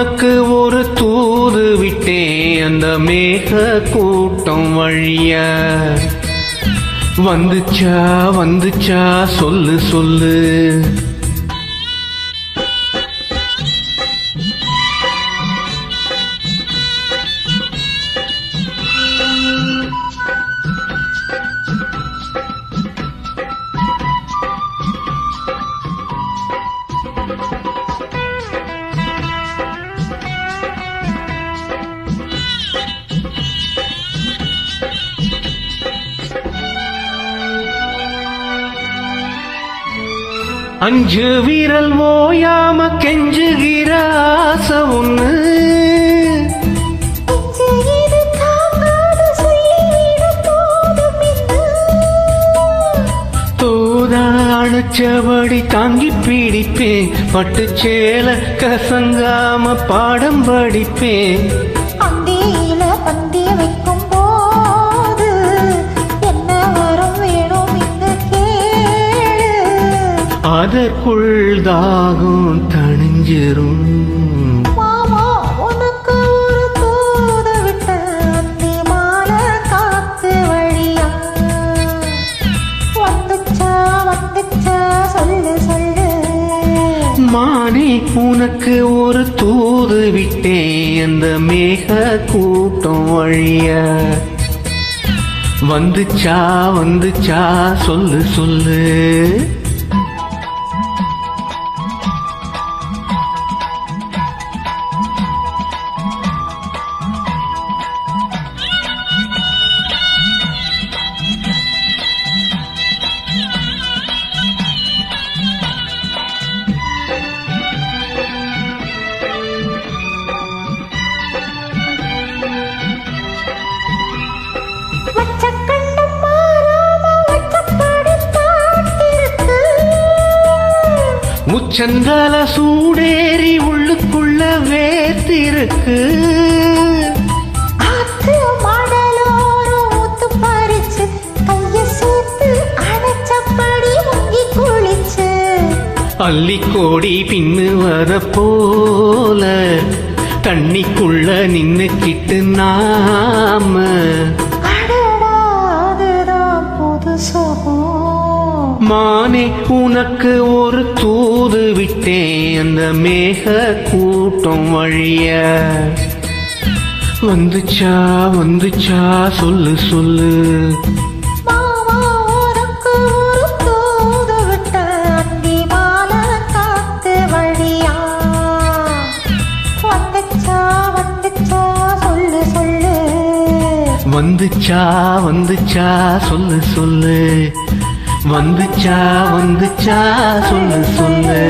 உனக்கு ஒரு தூது விட்டேன் அந்த மேக கூட்டம் வழிய. வந்துச்சா வந்துச்சா சொல்லு சொல்லு. அஞ்சு வீரல் ஓயாம கெஞ்சுகிற ஆசை ஒண்ணு. தோதானச்சபடி தாங்கி பிடிப்பேன், பட்டு சேல கசங்காம பாடம் படிப்பேன். அந்தியில பந்திய வைக்கும் போது என்ன வரும் வேணும் இங்கு கேளு. அதற்குள் தாகம் தணிஞ்சிரும். மாமா உனக்கு ஒரு தூது விட்ட அந்தி மாலை காத்து வழியா. வந்துச்சா வந்துச்சா சொல்லு சொல்லு. மானே உனக்கு ஒரு தூது விட்டேன் அந்த மேக கூட்டம் வழிய. வந்துச்சா வந்துச்சா சொல்லு சொல்லு. முச்சந்தால சூடேறி உள்ளுக்குள்ள வேத்திருக்கு. ஆத்து மடலோரு ஊத்து பறிச்சு கைய சேர்த்து அணைச்சப்படி முங்கி குளிச்சு. அள்ளிக்கோடி பின்னு வர போல தண்ணிக்குள்ள நின்னுக்கிட்டு நாம. அடடா அதுதான் புது சுகம். மானே உனக்கு ஒரு தூது விட்டேன் அந்த மேக கூட்டம் வழிய. வந்துச்சா வந்துச்சா சொல்லு சொல்லு. மாமா உனக்கு ஒரு தூது விட்ட அந்தி மாலை காத்து வழியா. வந்துச்சா வந்துச்சா சொல்லு சொல்லு. வந்துச்சா வந்துச்சா சொல்லு சொல்லு. வந்துச்சா வந்துச்சா சொல்லு சொல்லு.